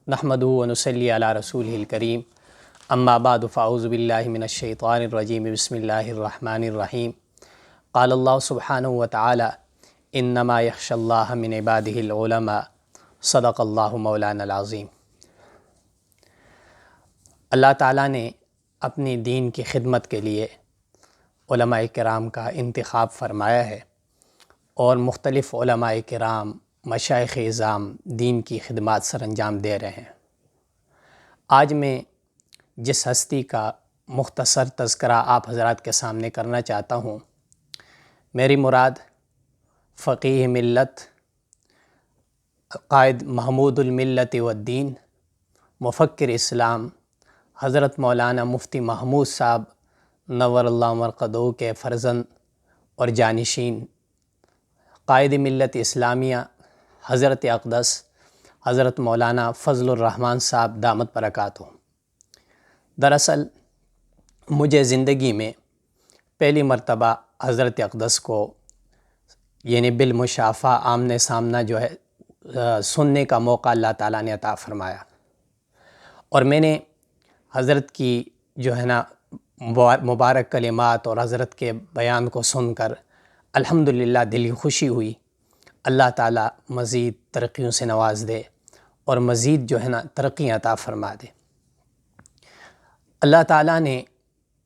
نحمدہ و نصلی علی رسولہ الکریم اما بعد فاعوذ باللہ من الشیطان الرجیم بسم اللہ الرحمن الرحیم قال اللہ سبحانہ وتعالی انما یخشی اللہ من عبادہ العلماء صدق اللہ مولانا العظیم۔ اللہ تعالیٰ نے اپنی دین کی خدمت کے لیے علماء کرام کا انتخاب فرمایا ہے اور مختلف علماء کرام مشائخ اعظام دین کی خدمات سر انجام دے رہے ہیں۔ آج میں جس ہستی کا مختصر تذکرہ آپ حضرات کے سامنے کرنا چاہتا ہوں، میری مراد فقیہ ملت قائد محمود الملت والدین مفکر اسلام حضرت مولانا مفتی محمود صاحب نور اللہ مرقدہ کے فرزند اور جانشین، قائد ملت اسلامیہ حضرت اقدس حضرت مولانا فضل الرحمن صاحب دامت برکاتہ۔ دراصل مجھے زندگی میں پہلی مرتبہ حضرت اقدس کو یعنی بالمشافہ آمنے سامنا سننے کا موقع اللہ تعالیٰ نے عطا فرمایا، اور میں نے حضرت کی مبارک کلمات اور حضرت کے بیان کو سن کر الحمدللہ دلی خوشی ہوئی۔ اللہ تعالیٰ مزید ترقیوں سے نواز دے اور مزید ترقیاں عطا فرما دے۔ اللہ تعالیٰ نے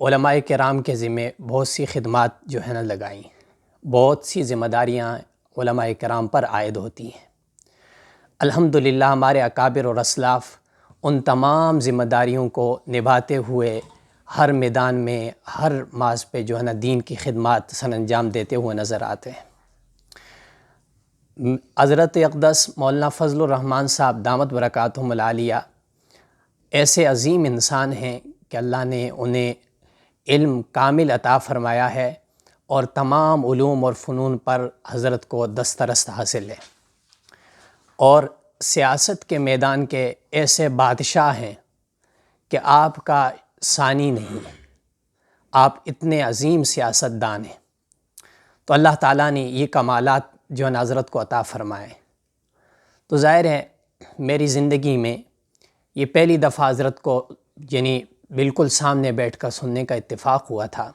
علماء کرام کے ذمہ بہت سی خدمات لگائیں، بہت سی ذمہ داریاں علماء کرام پر عائد ہوتی ہیں۔ الحمدللہ ہمارے اکابر اور اسلاف ان تمام ذمہ داریوں کو نبھاتے ہوئے ہر میدان میں ہر ماز پہ دین کی خدمات سر انجام دیتے ہوئے نظر آتے ہیں۔ حضرت اقدس مولانا فضل الرحمن صاحب دامت برکاتہم العالیہ ایسے عظیم انسان ہیں کہ اللہ نے انہیں علم کامل عطا فرمایا ہے اور تمام علوم اور فنون پر حضرت کو دسترست حاصل ہے، اور سیاست کے میدان کے ایسے بادشاہ ہیں کہ آپ کا ثانی نہیں ہے، آپ اتنے عظیم سیاستدان ہیں۔ تو اللہ تعالیٰ نے یہ کمالات حضرت کو عطا فرمائے۔ تو ظاہر ہے میری زندگی میں یہ پہلی دفعہ حضرت کو بالکل سامنے بیٹھ کر سننے کا اتفاق ہوا تھا،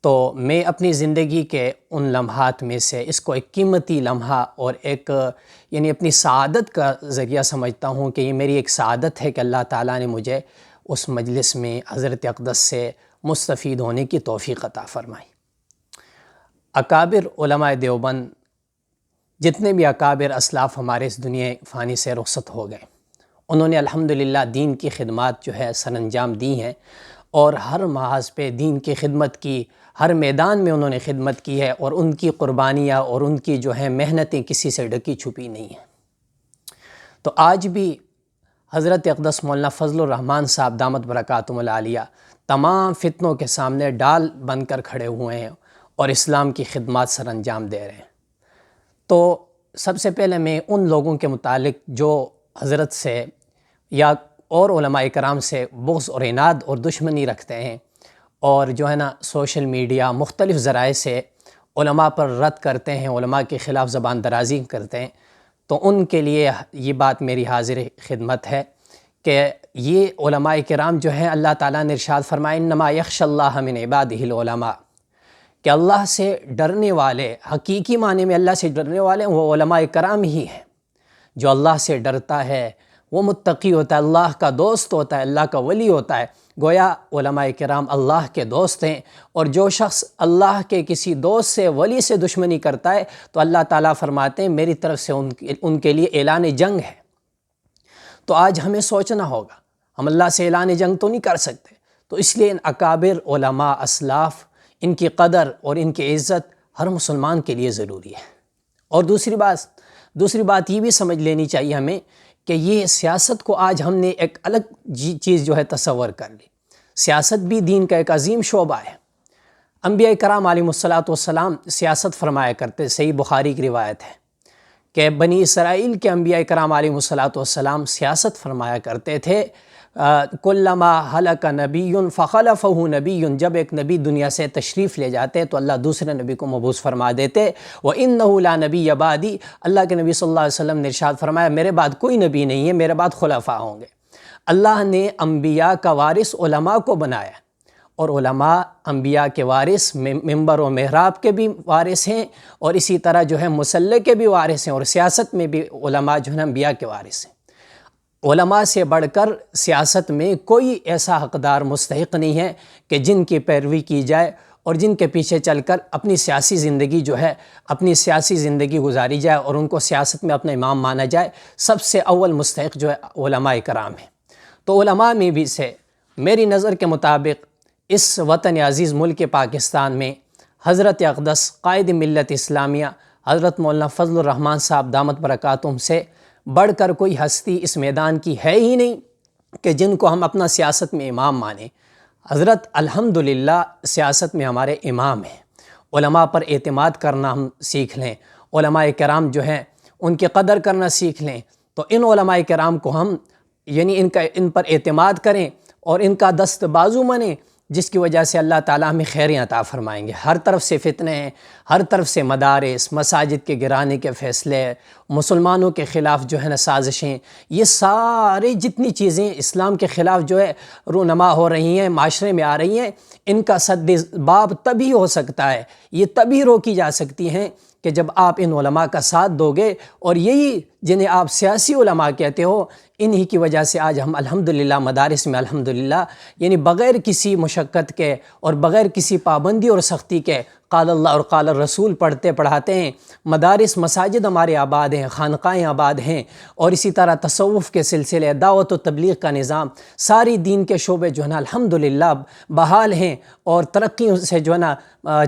تو میں اپنی زندگی کے ان لمحات میں سے اس کو ایک قیمتی لمحہ اور ایک اپنی سعادت کا ذریعہ سمجھتا ہوں کہ یہ میری ایک سعادت ہے کہ اللہ تعالیٰ نے مجھے اس مجلس میں حضرت اقدس سے مستفید ہونے کی توفیق عطا فرمائی۔ اکابر علماء دیوبند جتنے بھی اکابر اسلاف ہمارے اس دنیا فانی سے رخصت ہو گئے، انہوں نے الحمدللہ دین کی خدمات سر انجام دی ہیں، اور ہر محاذ پہ دین کی خدمت کی، ہر میدان میں انہوں نے خدمت کی ہے، اور ان کی قربانیاں اور ان کی محنتیں کسی سے ڈکی چھپی نہیں ہیں۔ تو آج بھی حضرت اقدس مولانا فضل الرحمن صاحب دامت برکاتہم العالیہ تمام فتنوں کے سامنے ڈال بن کر کھڑے ہوئے ہیں اور اسلام کی خدمات سر انجام دے رہے ہیں۔ تو سب سے پہلے میں ان لوگوں کے متعلق جو حضرت سے یا اور علماء کرام سے بغض اور عناد اور دشمنی رکھتے ہیں، اور سوشل میڈیا مختلف ذرائع سے علماء پر رد کرتے ہیں، علماء کے خلاف زبان درازی کرتے ہیں، تو ان کے لیے یہ بات میری حاضر خدمت ہے کہ یہ علماء کرام اللہ تعالیٰ نے ارشاد فرمایا انما یخشی اللہ من عبادہ العلماء، کہ اللہ سے ڈرنے والے، حقیقی معنی میں اللہ سے ڈرنے والے وہ علماء کرام ہی ہیں۔ جو اللہ سے ڈرتا ہے وہ متقی ہوتا ہے، اللہ کا دوست ہوتا ہے، اللہ کا ولی ہوتا ہے۔ گویا علماء کرام اللہ کے دوست ہیں، اور جو شخص اللہ کے کسی دوست سے، ولی سے دشمنی کرتا ہے تو اللہ تعالیٰ فرماتے ہیں میری طرف سے ان کے لیے اعلان جنگ ہے۔ تو آج ہمیں سوچنا ہوگا، ہم اللہ سے اعلان جنگ تو نہیں کر سکتے، تو اس لیے ان اکابر علماء اسلاف ان کی قدر اور ان کی عزت ہر مسلمان کے لیے ضروری ہے۔ اور دوسری بات یہ بھی سمجھ لینی چاہیے ہمیں کہ یہ سیاست کو آج ہم نے ایک الگ چیز تصور کر لی۔ سیاست بھی دین کا ایک عظیم شعبہ ہے۔ انبیاء کرام علیہم الصلاۃ والسلام سیاست فرمایا کرتے، صحیح بخاری کی روایت ہے کہ بنی اسرائیل کے انبیاء کرام علیہ الصلاۃ والسلام سیاست فرمایا کرتے تھے، کلما ہلک نبی فخلفہ نبی، جب ایک نبی دنیا سے تشریف لے جاتے تو اللہ دوسرے نبی کو مبعوث فرما دیتے۔ وَإِنَّهُ لَا نَبِيَّ بَعْدِي، اللہ کے نبی صلی اللہ علیہ وسلم نے ارشاد فرمایا میرے بعد کوئی نبی نہیں ہے، میرے بعد خلفاء ہوں گے۔ اللہ نے انبیاء کا وارث علماء کو بنایا، اور علماء انبیاء کے وارث ممبر و محراب کے بھی وارث ہیں، اور اسی طرح جو ہے مصلی کے بھی وارث ہیں، اور سیاست میں بھی علماء جو ہے انبیاء کے وارث ہیں۔ علماء سے بڑھ کر سیاست میں کوئی ایسا حقدار مستحق نہیں ہے کہ جن کی پیروی کی جائے اور جن کے پیچھے چل کر اپنی سیاسی زندگی جو ہے اپنی سیاسی زندگی گزاری جائے اور ان کو سیاست میں اپنا امام مانا جائے۔ سب سے اول مستحق جو ہے علماء کرام ہیں۔ تو علماء میں بھی سے میری نظر کے مطابق اس وطن عزیز ملک پاکستان میں حضرت اقدس قائد ملت اسلامیہ حضرت مولانا فضل الرحمان صاحب دامت برکاتہم سے بڑھ کر کوئی ہستی اس میدان کی ہے ہی نہیں کہ جن کو ہم اپنا سیاست میں امام مانیں۔ حضرت الحمدللہ سیاست میں ہمارے امام ہیں۔ علماء پر اعتماد کرنا ہم سیکھ لیں، علماء کرام جو ہیں ان کی قدر کرنا سیکھ لیں، تو ان علماء کرام کو ہم ان پر اعتماد کریں اور ان کا دست بازو بنیں، جس کی وجہ سے اللہ تعالیٰ ہمیں خیریں عطا فرمائیں گے۔ ہر طرف سے فتنے ہیں، ہر طرف سے مدارس مساجد کے گرانے کے فیصلے، مسلمانوں کے خلاف جو ہے نا سازشیں، یہ سارے جتنی چیزیں اسلام کے خلاف جو ہے رونما ہو رہی ہیں، معاشرے میں آ رہی ہیں، ان کا سد باب تبھی ہو سکتا ہے، یہ تبھی روکی جا سکتی ہیں کہ جب آپ ان علماء کا ساتھ دو گے، اور یہی جنہیں آپ سیاسی علماء کہتے ہو، انہی کی وجہ سے آج ہم الحمدللہ مدارس میں الحمدللہ بغیر کسی مشقت کے اور بغیر کسی پابندی اور سختی کے قال اللہ اور قال الرسول پڑھتے پڑھاتے ہیں۔ مدارس مساجد ہمارے آباد ہیں، خانقاہیں آباد ہیں، اور اسی طرح تصوف کے سلسلے، دعوت و تبلیغ کا نظام، ساری دین کے شعبے جو ہے نا الحمدللہ بحال ہیں اور ترقیوں سے جو ہے نا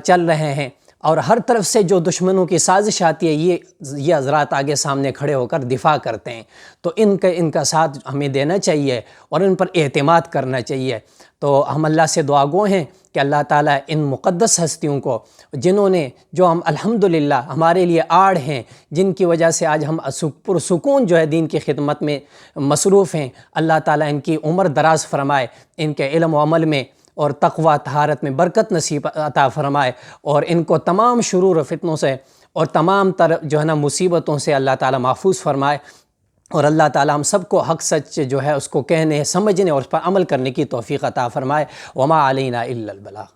چل رہے ہیں، اور ہر طرف سے جو دشمنوں کی سازش آتی ہے یہ حضرات آگے سامنے کھڑے ہو کر دفاع کرتے ہیں۔ تو ان کا ساتھ ہمیں دینا چاہیے اور ان پر اعتماد کرنا چاہیے۔ تو ہم اللہ سے دعا گو ہیں کہ اللہ تعالیٰ ان مقدس ہستیوں کو جو ہم الحمدللہ ہمارے لیے آڑ ہیں، جن کی وجہ سے آج ہم پرسکون جو ہے دین کی خدمت میں مصروف ہیں، اللہ تعالیٰ ان کی عمر دراز فرمائے، ان کے علم و عمل میں اور تقوی طہارت میں برکت نصیب عطا فرمائے، اور ان کو تمام شرور و فتنوں سے اور تمام جو ہے نا مصیبتوں سے اللہ تعالیٰ محفوظ فرمائے، اور اللہ تعالیٰ ہم سب کو حق سچ جو ہے اس کو کہنے، سمجھنے اور اس پر عمل کرنے کی توفیق عطا فرمائے۔ وما علینا الا البلاغ۔